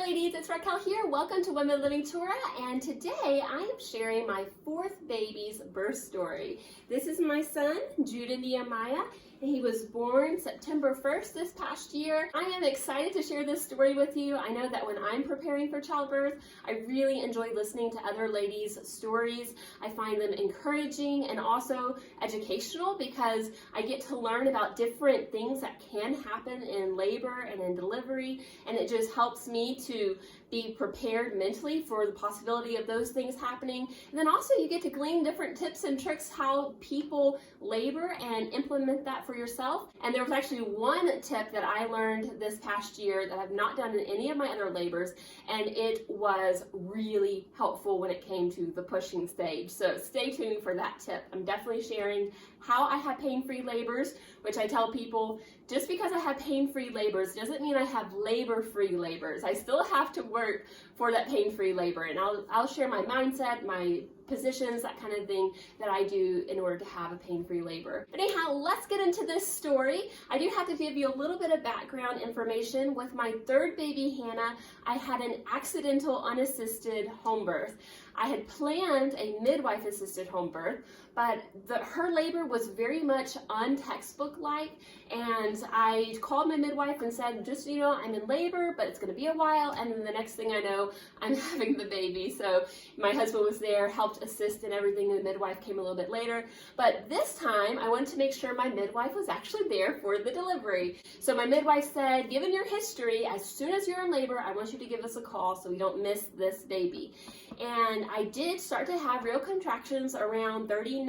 ladies, it's Raquel here. Welcome to Women Living Torah, and today I am sharing my fourth baby's birth story. This is my son, Judah Nehemiah, and he was born September 1st this past year. I am excited to share this story with you. I know that when I'm preparing for childbirth, I really enjoy listening to other ladies' stories. I find them encouraging and also educational because I get to learn about different things that can happen in labor and in delivery, and it just helps me to be prepared mentally for the possibility of those things happening. And then also you get to glean different tips and tricks how people labor and implement that for yourself. And there was actually one tip that I learned this past year that I've not done in any of my other labors, and it was really helpful when it came to the pushing stage. So stay tuned for that tip. I'm definitely sharing how I have pain-free labors, which I tell people, just because I have pain-free labors doesn't mean I have labor-free labors. I still have to work for that pain-free labor, and I'll share my mindset, my positions, that kind of thing that I do in order to have a pain-free labor. But anyhow, let's get into this story. I do have to give you a little bit of background information. With my third baby, Hannah, I had an accidental unassisted home birth. I had planned a midwife-assisted home birth, but her labor was very much un-textbook-like, and I called my midwife and said, just so you know, I'm in labor, but it's going to be a while, and then the next thing I know, I'm having the baby. So my husband was there, helped assist and everything, and the midwife came a little bit later. But this time, I wanted to make sure my midwife was actually there for the delivery. So my midwife said, given your history, as soon as you're in labor, I want you to give us a call so we don't miss this baby. And I did start to have real contractions around 39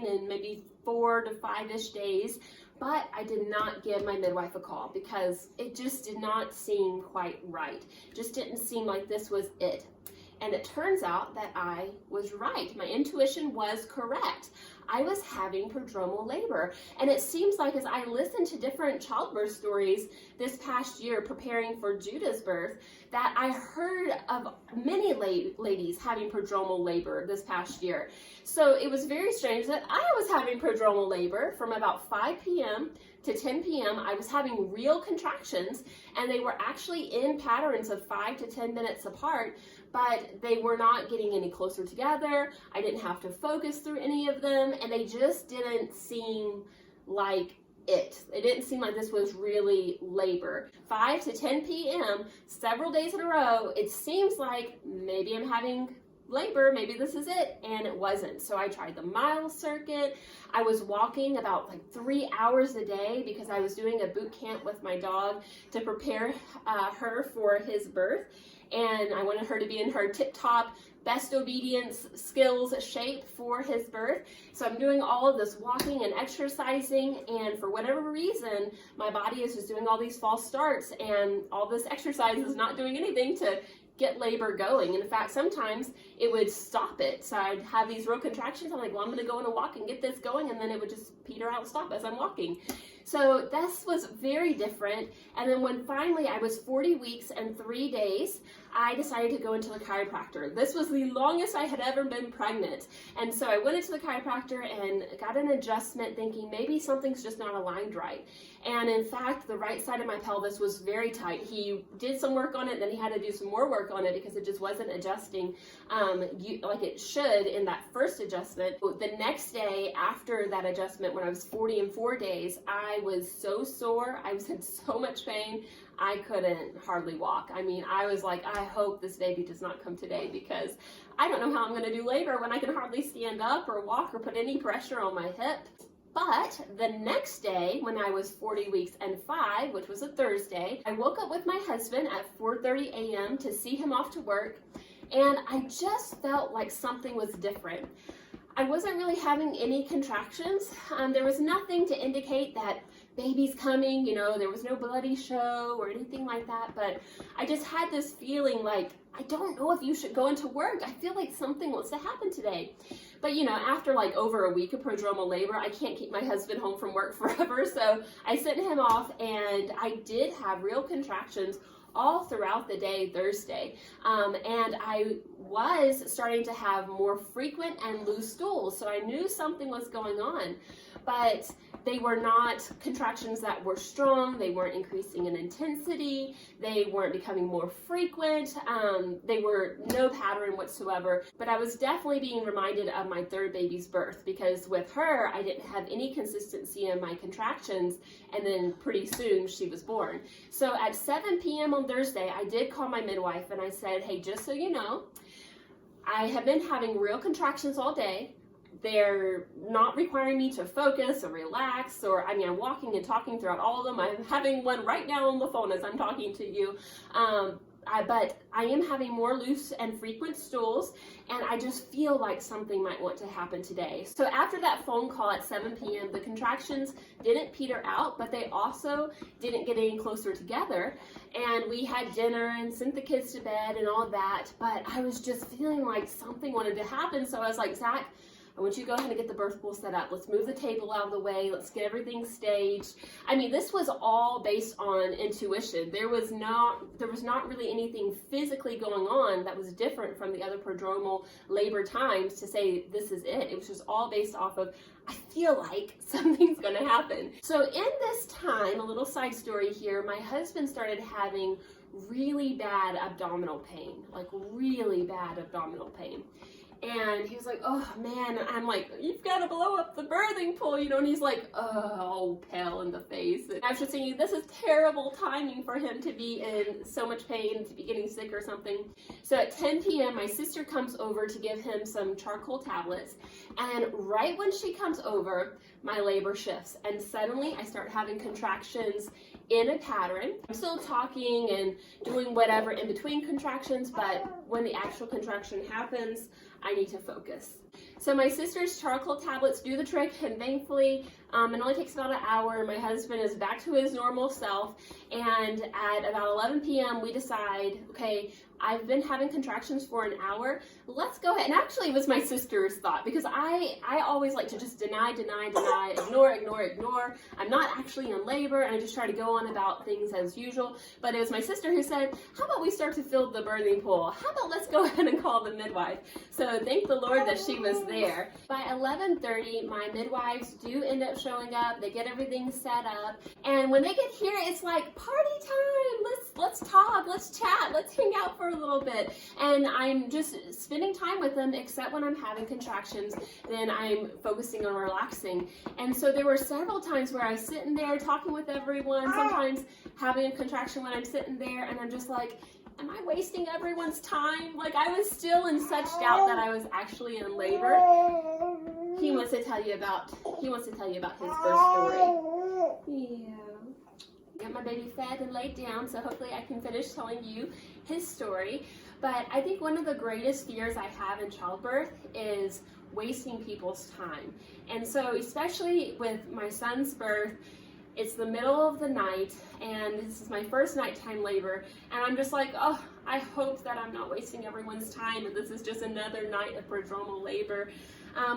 and maybe 4 to 5-ish days, but I did not give my midwife a call because it just did not seem quite right. It just didn't seem like this was it. And it turns out that I was right. My intuition was correct. I was having prodromal labor. And it seems like as I listened to different childbirth stories this past year preparing for Judah's birth, that I heard of many ladies having prodromal labor this past year. So it was very strange that I was having prodromal labor from about 5 p.m. to 10 p.m. I was having real contractions, and they were actually in patterns of 5 to 10 minutes apart, but they were not getting any closer together. I didn't have to focus through any of them, and they just didn't seem like it. It didn't seem like this was really labor. 5 to 10 p.m., several days in a row, it seems like maybe I'm having labor, maybe this is it, and it wasn't. So I tried the mile circuit. I was walking about 3 hours a day because I was doing a boot camp with my dog to prepare her for his birth, and I wanted her to be in her tip-top best obedience skills shape for his birth. So I'm doing all of this walking and exercising, and for whatever reason, my body is just doing all these false starts, and all this exercise is not doing anything to get labor going. And in fact, sometimes it would stop it. So I'd have these real contractions. I'm like, well, I'm going to go on a walk and get this going. And then it would just peter out and stop as I'm walking. So this was very different. And then when finally I was 40 weeks and 3 days, I decided to go into the chiropractor. This was the longest I had ever been pregnant. And so I went into the chiropractor and got an adjustment thinking maybe something's just not aligned right. And in fact, the right side of my pelvis was very tight. He did some work on it, then he had to do some more work on it because it just wasn't adjusting like it should in that first adjustment. The next day after that adjustment, when I was 40 and 4 days, I was so sore. I was in so much pain. I couldn't hardly walk. I mean, I was like, I hope this baby does not come today because I don't know how I'm going to do labor when I can hardly stand up or walk or put any pressure on my hip. But the next day, when I was 40 weeks and 5, which was a Thursday, I woke up with my husband at 4:30 a.m. to see him off to work, and I just felt like something was different. I wasn't really having any contractions. There was nothing to indicate that baby's coming, there was no bloody show or anything like that, but I just had this feeling like, I don't know if you should go into work. I feel like something wants to happen today. But after over a week of prodromal labor, I can't keep my husband home from work forever, so I sent him off, and I did have real contractions all throughout the day Thursday. And I was starting to have more frequent and loose stools, so I knew something was going on. But they were not contractions that were strong. They weren't increasing in intensity. They weren't becoming more frequent. They were no pattern whatsoever. But I was definitely being reminded of my third baby's birth, because with her, I didn't have any consistency in my contractions, and then pretty soon she was born. So at 7 p.m. on Thursday, I did call my midwife and I said, hey, just so you know, I have been having real contractions all day. They're not requiring me to focus or relax, or I'm walking and talking throughout all of them. I'm having one right now on the phone as I'm talking to you. But I am having more loose and frequent stools, and I just feel like something might want to happen today. So after that phone call at 7 p.m., the contractions didn't peter out, but they also didn't get any closer together. And we had dinner and sent the kids to bed and all that, but I was just feeling like something wanted to happen. So I was like, Zach, I want you to go ahead and get the birth pool set up. Let's move the table out of the way. Let's get everything staged. This was all based on intuition. There was not really anything physically going on that was different from the other prodromal labor times to say this is it. It was just all based off of, I feel like something's going to happen. So in this time, a little side story here, my husband started having really bad abdominal pain, like really bad abdominal pain. And he was like, oh man, I'm like, you've got to blow up the birthing pool, and he's like, oh, pale in the face. And I was just thinking, this is terrible timing for him to be in so much pain, to be getting sick or something. So at 10 p.m., my sister comes over to give him some charcoal tablets. And right when she comes over, my labor shifts. And suddenly I start having contractions in a pattern. I'm still talking and doing whatever in between contractions, but when the actual contraction happens, I need to focus. So my sister's charcoal tablets do the trick, and thankfully it only takes about an hour. My husband is back to his normal self, and at about 11 p.m. we decide, okay, I've been having contractions for an hour. Let's go ahead. And actually it was my sister's thought, because I always like to just deny, ignore. I'm not actually in labor, and I just try to go on about things as usual. But it was my sister who said, how about we start to fill the birthing pool? How about let's go ahead and call the midwife? So thank the Lord that she was there. By 11:30, my midwives do end up showing up. They get everything set up. And when they get here, it's like party time. Let's talk, let's chat, let's hang out for a little bit. And I'm just spending time with them, except when I'm having contractions, then I'm focusing on relaxing. And so there were several times where I was sitting there talking with everyone, sometimes having a contraction when I'm sitting there, and I'm just like, am I wasting everyone's time? Like, I was still in such doubt that I was actually in labor. He wants to tell you about his birth story. Yeah. Get my baby fed and laid down, so hopefully I can finish telling you his story. But I think one of the greatest fears I have in childbirth is wasting people's time. And so especially with my son's birth, it's the middle of the night, and this is my first nighttime labor, and I'm just like, oh, I hope that I'm not wasting everyone's time, and this is just another night of prodromal labor.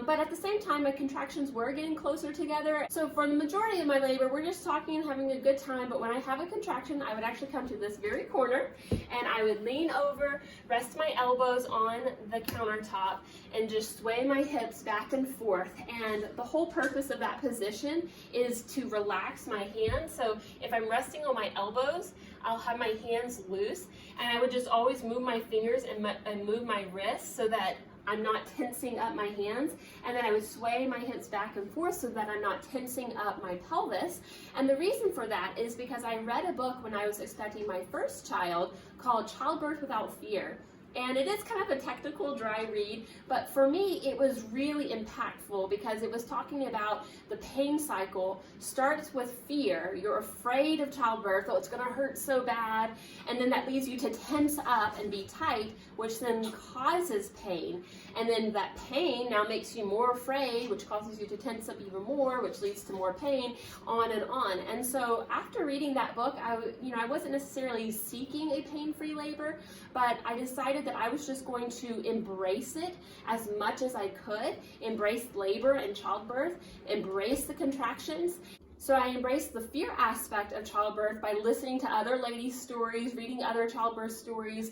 But at the same time, my contractions were getting closer together. So for the majority of my labor, we're just talking and having a good time. But when I have a contraction, I would actually come to this very corner, and I would lean over, rest my elbows on the countertop, and just sway my hips back and forth. And the whole purpose of that position is to relax my hands. So if I'm resting on my elbows, I'll have my hands loose, and I would just always move my fingers and move my wrists so that I'm not tensing up my hands, and then I would sway my hips back and forth so that I'm not tensing up my pelvis. And the reason for that is because I read a book when I was expecting my first child called Childbirth Without Fear. And it is kind of a technical, dry read, but for me, it was really impactful because it was talking about the pain cycle starts with fear. You're afraid of childbirth, oh, it's going to hurt so bad, and then that leads you to tense up and be tight, which then causes pain. And then that pain now makes you more afraid, which causes you to tense up even more, which leads to more pain, on and on. And so after reading that book, I wasn't necessarily seeking a pain-free labor, but I decided that I was just going to embrace it as much as I could, embrace labor and childbirth, embrace the contractions. So I embraced the fear aspect of childbirth by listening to other ladies' stories, reading other childbirth stories,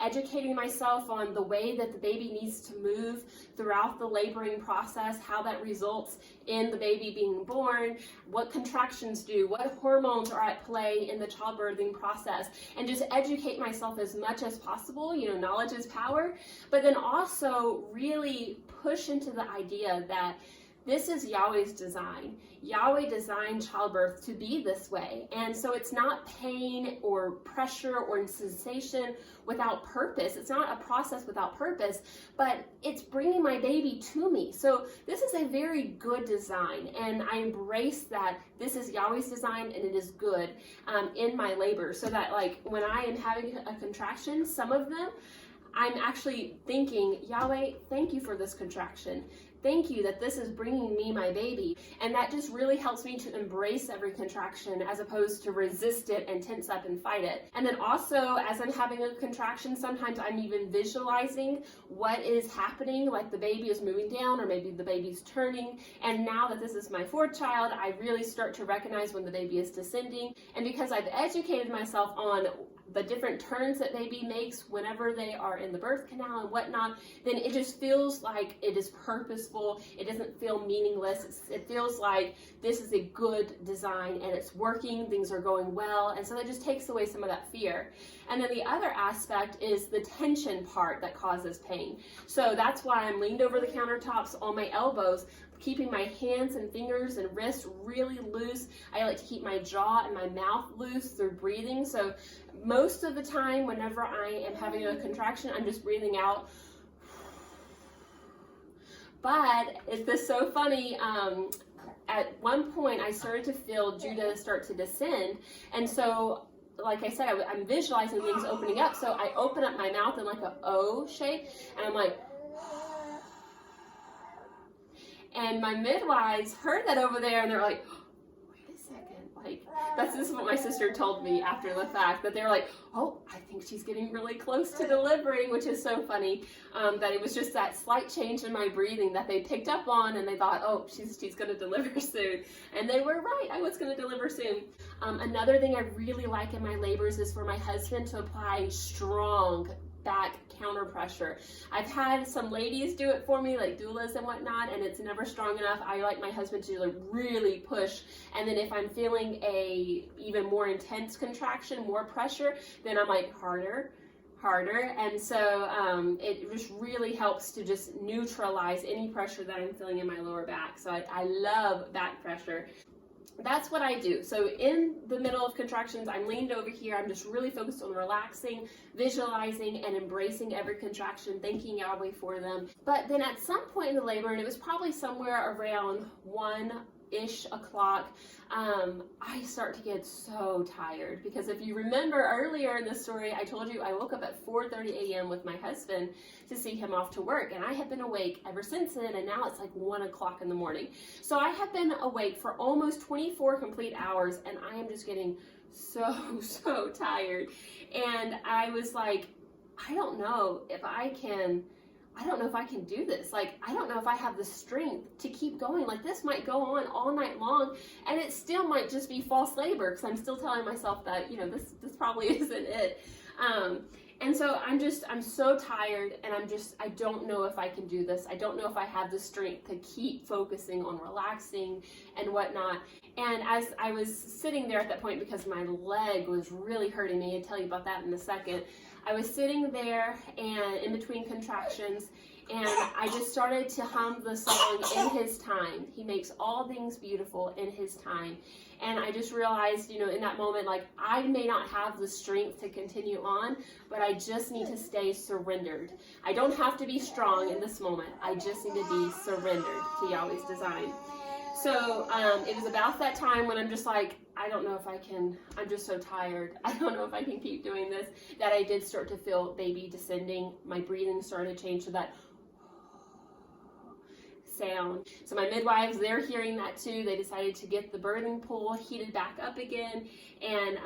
educating myself on the way that the baby needs to move throughout the laboring process, how that results in the baby being born, what contractions do, what hormones are at play in the childbirthing process, and just educate myself as much as possible. Knowledge is power, but then also really push into the idea that this is Yahweh's design. Yahweh designed childbirth to be this way. And so it's not pain or pressure or sensation without purpose. It's not a process without purpose, but it's bringing my baby to me. So this is a very good design. And I embrace that this is Yahweh's design and it is good in my labor. So that when I am having a contraction, some of them, I'm actually thinking, Yahweh, thank you for this contraction. Thank you that this is bringing me my baby. And that just really helps me to embrace every contraction as opposed to resist it and tense up and fight it. And then also, as I'm having a contraction, sometimes I'm even visualizing what is happening, like the baby is moving down or maybe the baby's turning. And now that this is my fourth child, I really start to recognize when the baby is descending. And because I've educated myself on the different turns that baby makes whenever they are in the birth canal and whatnot, then it just feels like it is purposeful. It doesn't feel meaningless. It feels like this is a good design and it's working, things are going well, and so that just takes away some of that fear. And then the other aspect is the tension part that causes pain. So that's why I'm leaned over the countertops on my elbows, keeping my hands and fingers and wrists really loose. I like to keep my jaw and my mouth loose through breathing. So most of the time, whenever I am having a contraction, I'm just breathing out. But it's just so funny. At one point, I started to feel Judah start to descend. And so, like I said, I'm visualizing things opening up. So I open up my mouth in like an O shape, and I'm like, and my midwives heard that over there, and they're like, wait a second, this is what my sister told me after the fact, that they were like, oh, I think she's getting really close to delivering, which is so funny, that it was just that slight change in my breathing that they picked up on, and they thought, oh, she's going to deliver soon. And they were right, I was going to deliver soon. Another thing I really like in my labors is for my husband to apply strong back counter pressure. I've had some ladies do it for me, like doulas and whatnot, and it's never strong enough. I like my husband to really push, and then if I'm feeling a even more intense contraction, more pressure, then I'm like harder, and so it just really helps to just neutralize any pressure that I'm feeling in my lower back. So I love back pressure. That's what I do. So in the middle of contractions, I'm leaned over here. I'm just really focused on relaxing, visualizing, and embracing every contraction, thanking Yahweh for them. But then at some point in the labor, and it was probably somewhere around 1-ish o'clock, I start to get so tired, because if you remember earlier in the story, I told you I woke up at 4:30 a.m. with my husband to see him off to work, and I have been awake ever since then, and now it's like 1 o'clock in the morning. So I have been awake for almost 24 complete hours, and I am just getting so tired. And I was like, I don't know if I can do this. Like, I don't know if I have the strength to keep going. Like, this might go on all night long, and it still might just be false labor, because I'm still telling myself that, this probably isn't it. And so I'm so tired, and I don't know if I can do this. I don't know if I have the strength to keep focusing on relaxing and whatnot. And as I was sitting there at that point, because my leg was really hurting me, I'll tell you about that in a second, I was sitting there and in between contractions, and I just started to hum the song In His Time. He makes all things beautiful in His time. And I just realized, in that moment, like, I may not have the strength to continue on, but I just need to stay surrendered. I don't have to be strong in this moment. I just need to be surrendered to Yahweh's design. So it was about that time when I'm just like, I don't know if I can, I'm just so tired. I don't know if I can keep doing this, that I did start to feel baby descending. My breathing started to change to that sound. So my midwives, they're hearing that too. They decided to get the birthing pool heated back up again, and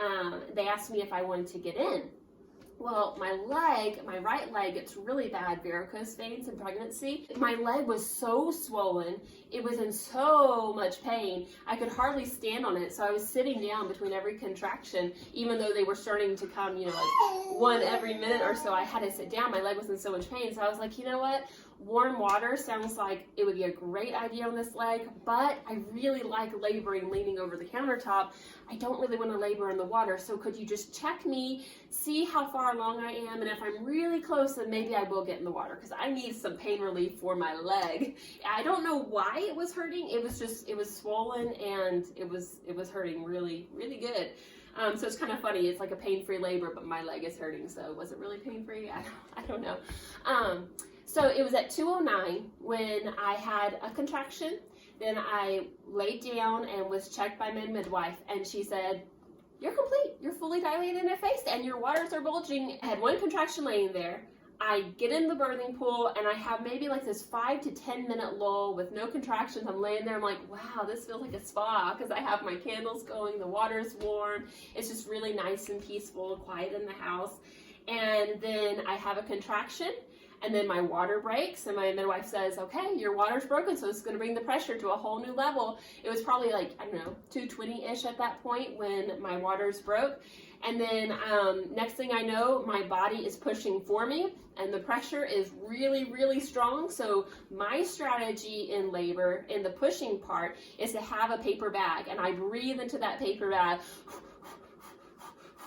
they asked me if I wanted to get in. Well, my right leg gets really bad varicose veins in pregnancy. My leg was so swollen. It was in so much pain. I could hardly stand on it. So I was sitting down between every contraction, even though they were starting to come, like one every minute or so. I had to sit down. My leg was in so much pain. So I was like, you know what? Warm water sounds like it would be a great idea on this leg, but I really like laboring leaning over the countertop. I don't really want to labor in the water, so could you just check me, see how far along I am, and if I'm really close, then maybe I will get in the water, because I need some pain relief for my leg. I don't know why it was hurting. It was swollen, and it was hurting really, really good. So it's kind of funny. It's like a pain-free labor, but my leg is hurting, so was it really pain-free? I don't know. So it was at 2:09 when I had a contraction. Then I laid down and was checked by my midwife, and she said, "You're complete. You're fully dilated and effaced, and your waters are bulging." I had one contraction laying there. I get in the birthing pool, and I have maybe like this 5 to 10 minute lull with no contractions. I'm laying there, I'm like, wow, this feels like a spa, because I have my candles going, the water's warm. It's just really nice and peaceful, quiet in the house. And then I have a contraction, and then my water breaks, and my midwife says, okay, your water's broken, so it's going to bring the pressure to a whole new level. It was probably like, I don't know, 220-ish at that point when my waters broke. And then next thing I know, my body is pushing for me, and the pressure is really, really strong. So my strategy in labor, in the pushing part, is to have a paper bag, and I breathe into that paper bag,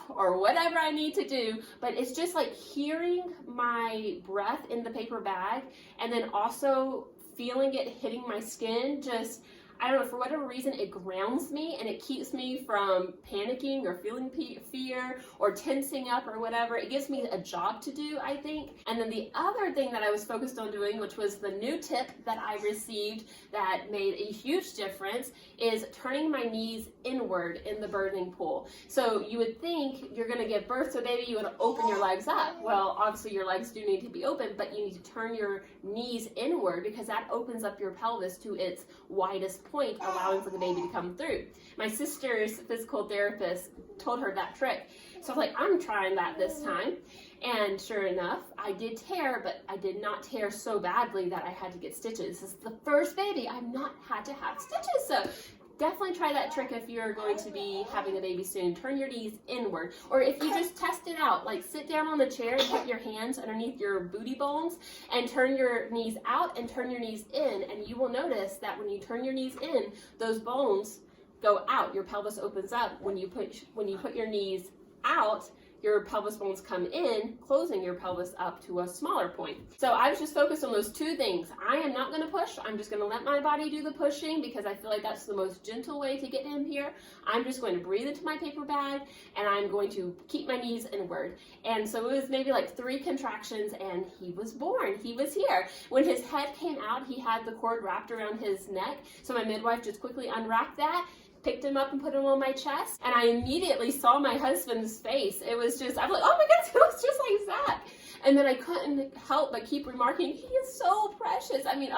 or whatever I need to do, but it's just like hearing my breath in the paper bag, and then also feeling it hitting my skin. Just, I don't know, for whatever reason, it grounds me, and it keeps me from panicking or feeling fear or tensing up or whatever. It gives me a job to do, I think. And then the other thing that I was focused on doing, which was the new tip that I received that made a huge difference, is turning my knees inward in the birthing pool. So you would think you're going to give birth to a baby, you would open your legs up. Well, obviously your legs do need to be open, but you need to turn your knees inward, because that opens up your pelvis to its widest point, allowing for the baby to come through. My sister's physical therapist told her that trick. So I was like, I'm trying that this time. And sure enough, I did tear, but I did not tear so badly that I had to get stitches. This is the first baby I've not had to have stitches. So definitely try that trick if you're going to be having a baby soon. Turn your knees inward. Or if you just test it out, like sit down on the chair and put your hands underneath your booty bones and turn your knees out and turn your knees in, and you will notice that when you turn your knees in, those bones go out. Your pelvis opens up. When you put your knees out, your pelvis bones come in, closing your pelvis up to a smaller point. So I was just focused on those two things. I am not going to push. I'm just going to let my body do the pushing, because I feel like that's the most gentle way to get him here. I'm just going to breathe into my paper bag, and I'm going to keep my knees inward. And so it was maybe like 3 contractions, and he was born. He was here. When his head came out, he had the cord wrapped around his neck. So my midwife just quickly unwrapped that, picked him up and put him on my chest, and I immediately saw my husband's face. It was just, I'm like, oh my goodness, it looks just like Zach. And then I couldn't help but keep remarking, he is so precious. I mean,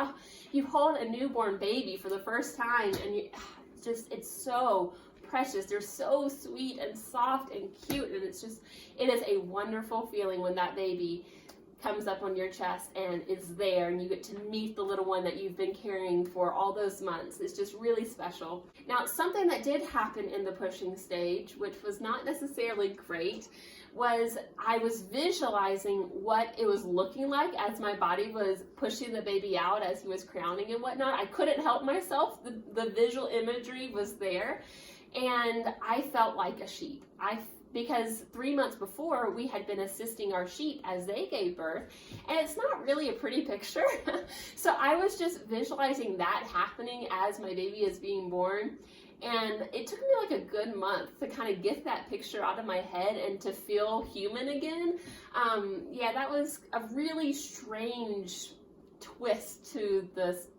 you hold a newborn baby for the first time, and it's so precious. They're so sweet and soft and cute, and it is a wonderful feeling when that baby comes up on your chest and is there, and you get to meet the little one that you've been carrying for all those months. It's just really special. Now, something that did happen in the pushing stage, which was not necessarily great, was I was visualizing what it was looking like as my body was pushing the baby out as he was crowning and whatnot. I couldn't help myself. The visual imagery was there, and I felt like a sheep. Because 3 months before, we had been assisting our sheep as they gave birth, and it's not really a pretty picture. So I was just visualizing that happening as my baby is being born, and it took me like a good month to kind of get that picture out of my head and to feel human again. Yeah, that was a really strange twist to this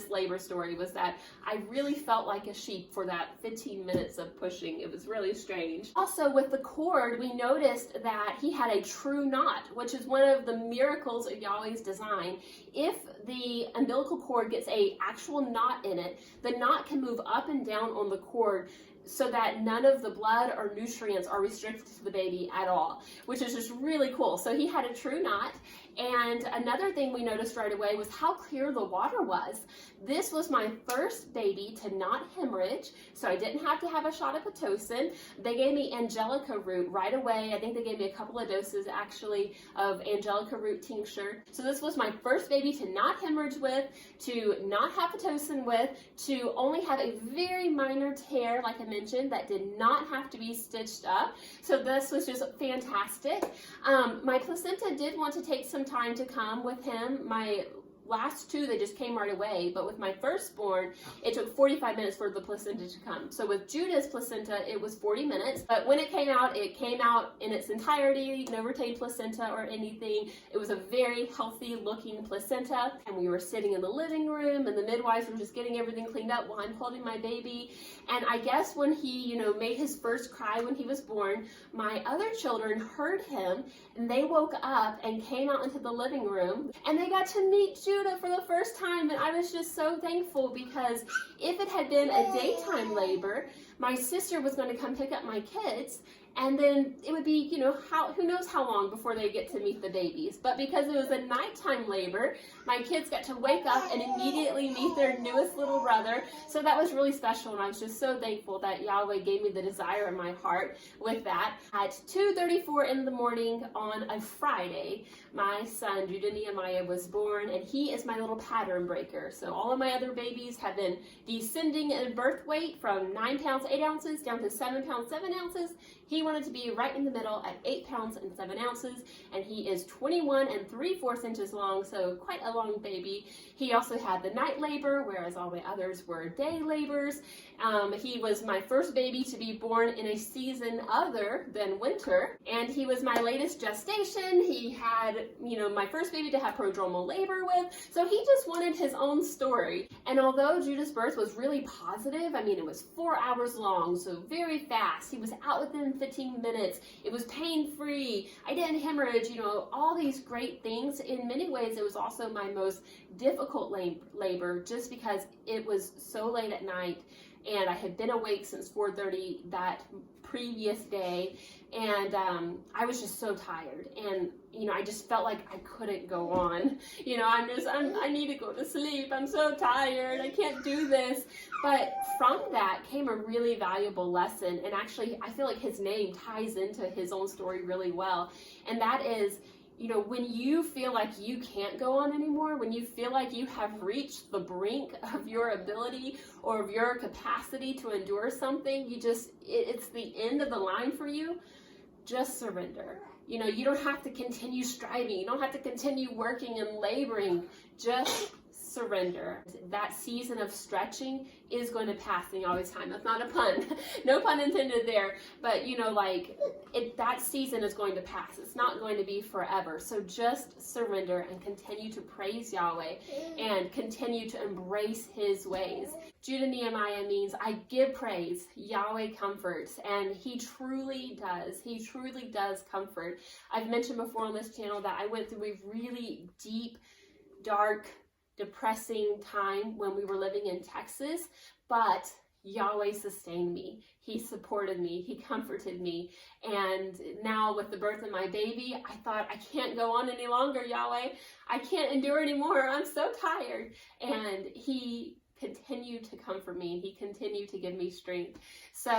labor story, was that I really felt like a sheep for that 15 minutes of pushing. It was really strange. Also, with the cord, we noticed that he had a true knot, which is one of the miracles of Yahweh's design. If the umbilical cord gets a actual knot in it, the knot can move up and down on the cord so that none of the blood or nutrients are restricted to the baby at all, which is just really cool. So he had a true knot. And another thing we noticed right away was how clear the water was. This was my first baby to not hemorrhage, so I didn't have to have a shot of Pitocin. They gave me Angelica root right away. I think they gave me a couple of doses actually of Angelica root tincture. So this was my first baby to not hemorrhage with, to not have Pitocin with, to only have a very minor tear, like I mentioned, that did not have to be stitched up. So this was just fantastic. My placenta did want to take some time to come with him. My last two, they just came right away, but with my firstborn, it took 45 minutes for the placenta to come. So with Judah's placenta, it was 40 minutes, but when it came out in its entirety, no retained placenta or anything. It was a very healthy looking placenta, and we were sitting in the living room, and the midwives were just getting everything cleaned up while I'm holding my baby. And I guess when he, made his first cry when he was born, my other children heard him, and they woke up and came out into the living room, and they got to meet Judah for the first time. And I was just so thankful, because if it had been a daytime labor, my sister was going to come pick up my kids, and then it would be, who knows how long before they get to meet the babies. But because it was a nighttime labor, my kids got to wake up and immediately meet their newest little brother. So that was really special, and I was just so thankful that Yahweh gave me the desire in my heart with that. At 2:34 in the morning on a Friday, my son, Judah Nehemiah, was born, and he is my little pattern breaker. So all of my other babies have been descending in birth weight from 9 pounds 8 ounces down to 7 pounds 7 ounces. He wanted to be right in the middle at 8 pounds and 7 ounces, and he is 21 3/4 inches long, so quite a long baby. He also had the night labor, whereas all my others were day labors. He was my first baby to be born in a season other than winter, and he was my latest gestation. He had, my first baby to have prodromal labor with, so he just wanted his own story. And although Judah's birth was really positive, it was 4 hours long, so very fast. He was out within 15 minutes. It was pain-free. I didn't hemorrhage, all these great things. In many ways, it was also my most difficult labor, just because it was so late at night, and I had been awake since 4:30 that previous day, and I was just so tired, and I just felt like I couldn't go on. I need to go to sleep. I'm so tired. I can't do this. But from that came a really valuable lesson, and actually I feel like his name ties into his own story really well, and that is, when you feel like you can't go on anymore, when you feel like you have reached the brink of your ability or of your capacity to endure something, it's the end of the line for you, just surrender. You don't have to continue striving. You don't have to continue working and laboring. Just surrender. That season of stretching is going to pass in Yahweh's time. That's not a pun. No pun intended there. But, that season is going to pass. It's not going to be forever. So just surrender and continue to praise Yahweh and continue to embrace his ways. Judah Nehemiah means I give praise, Yahweh comforts, and he truly does. He truly does comfort. I've mentioned before on this channel that I went through a really deep, dark, depressing time when we were living in Texas, but Yahweh sustained me. He supported me. He comforted me. And now with the birth of my baby, I thought, I can't go on any longer, Yahweh. I can't endure anymore. I'm so tired. And he continued to comfort me. He continued to give me strength. So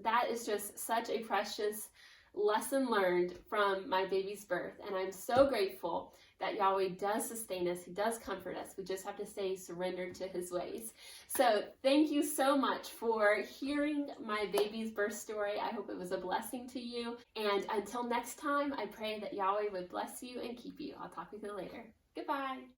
that is just such a precious lesson learned from my baby's birth. And I'm so grateful that Yahweh does sustain us. He does comfort us. We just have to stay surrendered to his ways. So thank you so much for hearing my baby's birth story. I hope it was a blessing to you. And until next time, I pray that Yahweh would bless you and keep you. I'll talk with you later. Goodbye.